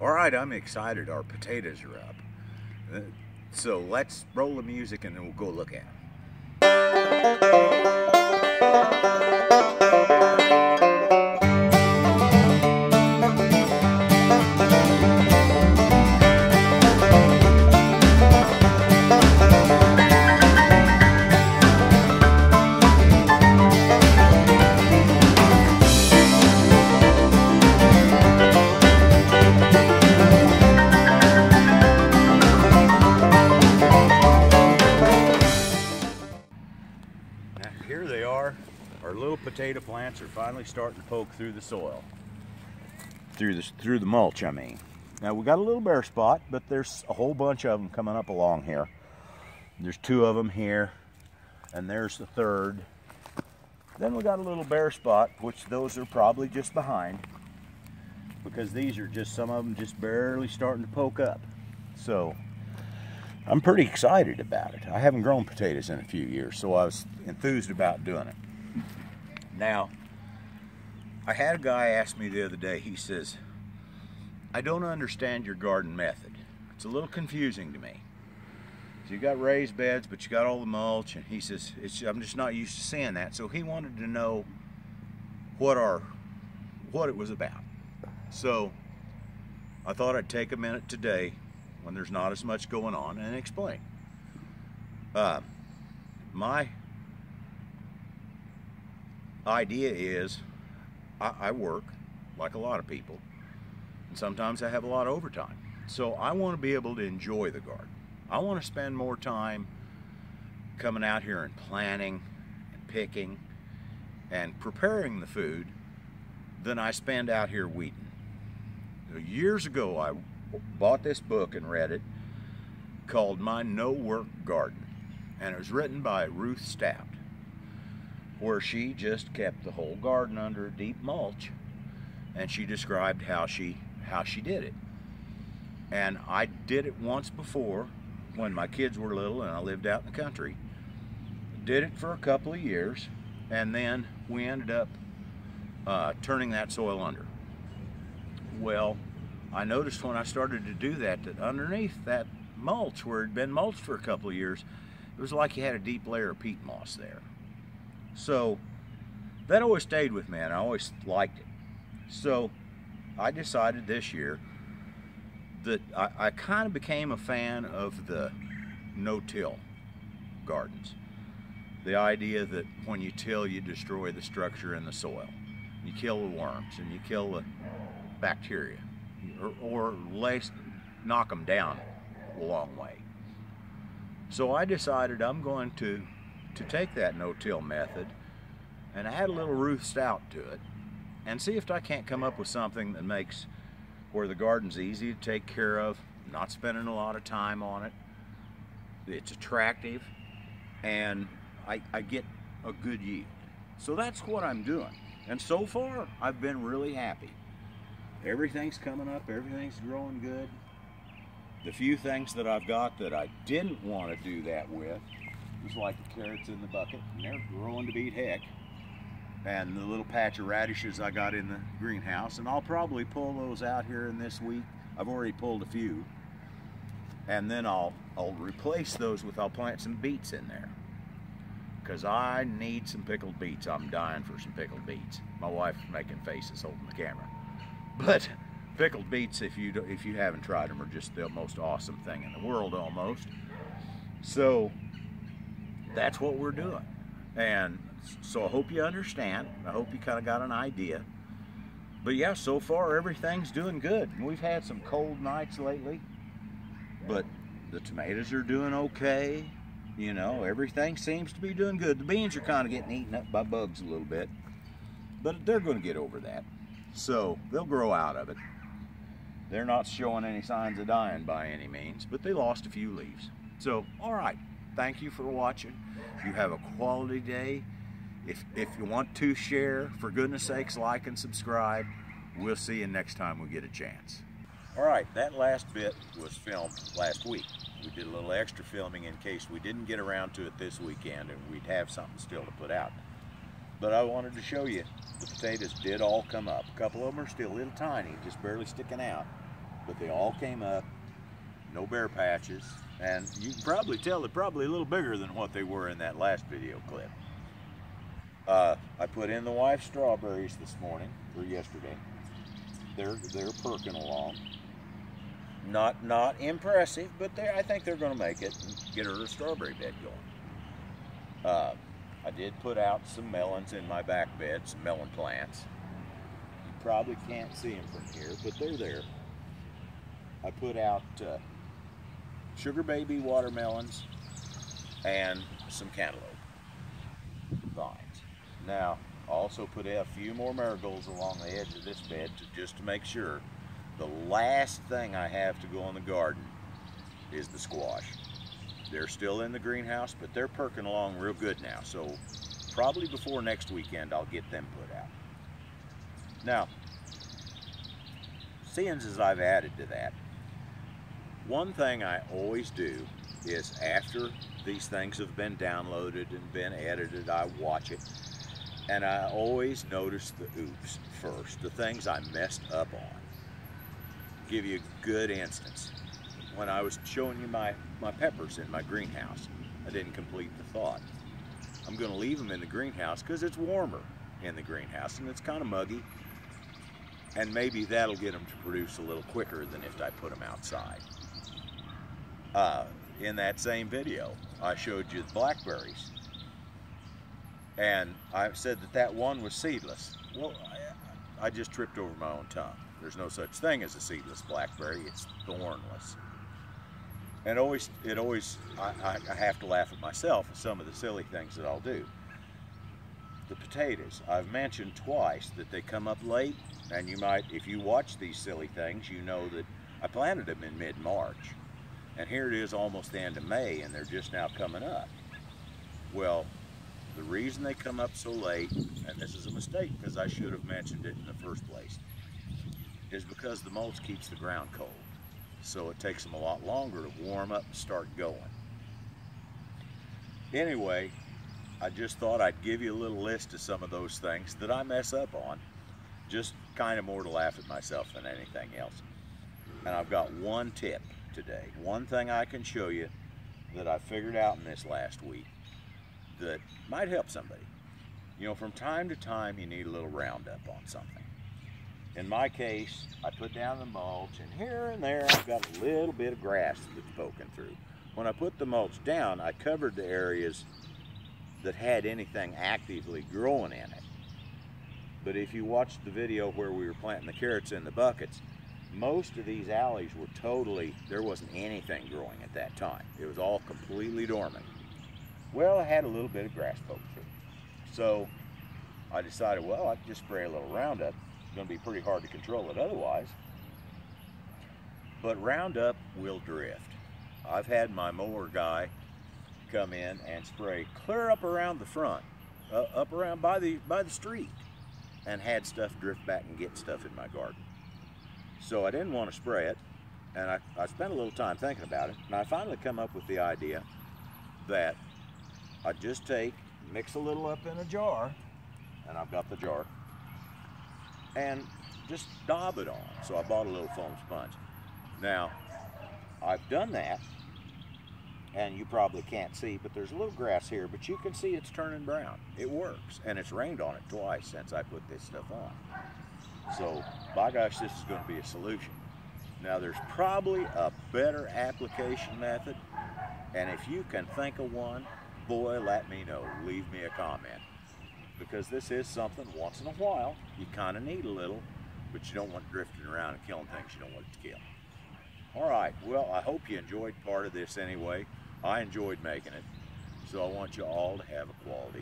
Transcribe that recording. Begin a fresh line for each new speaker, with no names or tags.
All right, I'm excited. Our potatoes are up. So let's roll the music and then we'll go look at them. Here they are. Our little potato plants are finally starting to poke through the soil. Through the mulch, I mean. Now we got a little bare spot, but there's a whole bunch of them coming up along here. There's 2 of them here, and there's the 3rd. Then we got a little bare spot, which those are probably just behind, because these are just, some of them just barely starting to poke up. So I'm pretty excited about it. I haven't grown potatoes in a few years, so I was enthused about doing it. Now, I had a guy ask me the other day, he says, I don't understand your garden method. It's a little confusing to me. So you got raised beds, but you got all the mulch, and he says, I'm just not used to seeing that. So he wanted to know what it was about. So I thought I'd take a minute today, when there's not as much going on, and explain. My idea is I work like a lot of people, and sometimes I have a lot of overtime. So I want to be able to enjoy the garden. I want to spend more time coming out here and planting and picking and preparing the food than I spend out here weeding. Years ago, I bought this book and read it called My No Work Garden, and it was written by Ruth Stout, where she just kept the whole garden under a deep mulch, and she described how she did it. And I did it once before when my kids were little and I lived out in the country. Did it for a couple of years, and then we ended up turning that soil under. Well, I noticed when I started to do that, that underneath that mulch, where it had been mulched for a couple of years, it was like you had a deep layer of peat moss there. So that always stayed with me, and I always liked it. So I decided this year that I kind of became a fan of the no-till gardens. The idea that when you till, you destroy the structure in the soil. You kill the worms and you kill the bacteria, or knock them down a long way. So I decided I'm going to take that no-till method and add a little Ruth Stout to it and see if I can't come up with something that makes where the garden's easy to take care of, not spending a lot of time on it, it's attractive, and I get a good yield. So that's what I'm doing, and so far I've been really happy. Everything's coming up, everything's growing good. The few things that I've got that I didn't want to do that with was like the carrots in the bucket, and they're growing to beat heck. And the little patch of radishes I got in the greenhouse, and I'll probably pull those out here in this week. I've already pulled a few. And then I'll replace those with, I'll plant some beets in there, because I need some pickled beets. I'm dying for some pickled beets. My wife's making faces holding the camera. But pickled beets, if you haven't tried them, are just the most awesome thing in the world almost. So that's what we're doing. And so I hope you understand. I hope you kind of got an idea. But yeah, so far everything's doing good. We've had some cold nights lately, but the tomatoes are doing okay. You know, everything seems to be doing good. The beans are kind of getting eaten up by bugs a little bit, but they're going to get over that. So they'll grow out of it. They're not showing any signs of dying by any means, but they lost a few leaves. So, all right, thank you for watching. You have a quality day. If you want to share, for goodness sakes, like and subscribe. We'll see you next time we get a chance. All right, that last bit was filmed last week. We did a little extra filming in case we didn't get around to it this weekend and we'd have something still to put out. But I wanted to show you the potatoes did all come up. A couple of them are still a little tiny, just barely sticking out. but they all came up, no bare patches, and you can probably tell they're probably a little bigger than what they were in that last video clip. I put in the wife's strawberries this morning, or yesterday. They're perking along. Not impressive, but I think they're going to make it and get her a strawberry bed going. I did put out some melons in my back bed, some melon plants. You probably can't see them from here, but they're there. I put out sugar baby watermelons and some cantaloupe vines. Now, I also put a few more marigolds along the edge of this bed just to make sure. The last thing I have to go in the garden is the squash. They're still in the greenhouse, but they're perking along real good now. So probably before next weekend, I'll get them put out. Now, seeing as I've added to that, one thing I always do is after these things have been downloaded and been edited, I watch it. And I always notice the oops first, the things I messed up on. Give you a good instance. When I was showing you my peppers in my greenhouse, I didn't complete the thought. I'm going to leave them in the greenhouse because it's warmer in the greenhouse and it's kind of muggy. And maybe that'll get them to produce a little quicker than if I put them outside. In that same video, I showed you the blackberries. And I said that one was seedless. Well, I just tripped over my own tongue. There's no such thing as a seedless blackberry. It's thornless. And I have to laugh at myself at some of the silly things that I'll do. The potatoes, I've mentioned twice that they come up late, and you might, if you watch these silly things, you know that I planted them in mid-March. And here it is almost the end of May, and they're just now coming up. Well, the reason they come up so late, and this is a mistake because I should have mentioned it in the first place, is because the mulch keeps the ground cold. So it takes them a lot longer to warm up and start going. Anyway, I just thought I'd give you a little list of some of those things that I mess up on, just kind of more to laugh at myself than anything else. And I've got one tip today, one thing I can show you that I figured out in this last week that might help somebody. You know, from time to time you need a little roundup on something. In my case, I put down the mulch, and here and there I've got a little bit of grass that's poking through. When I put the mulch down, I covered the areas that had anything actively growing in it. But if you watched the video where we were planting the carrots in the buckets, most of these alleys were totally, there wasn't anything growing at that time. It was all completely dormant. Well, I had a little bit of grass poke through. So I decided, well, I could just spray a little Roundup. It's going to be pretty hard to control it otherwise. But Roundup will drift. I've had my mower guy come in and spray clear up around the front, up around by the street, and had stuff drift back and get stuff in my garden. So I didn't want to spray it, and I spent a little time thinking about it, and I finally come up with the idea that I'd just mix a little up in a jar, and I've got the jar, and just daub it on. So I bought a little foam sponge. Now, I've done that, and you probably can't see, but there's a little grass here, but you can see it's turning brown. It works, and it's rained on it twice since I put this stuff on. So, by gosh, this is going to be a solution. Now, there's probably a better application method, and if you can think of one, boy, let me know. Leave me a comment. Because this is something, once in a while, you kind of need a little, but you don't want it drifting around and killing things you don't want it to kill. All right, well, I hope you enjoyed part of this anyway. I enjoyed making it, so I want you all to have a quality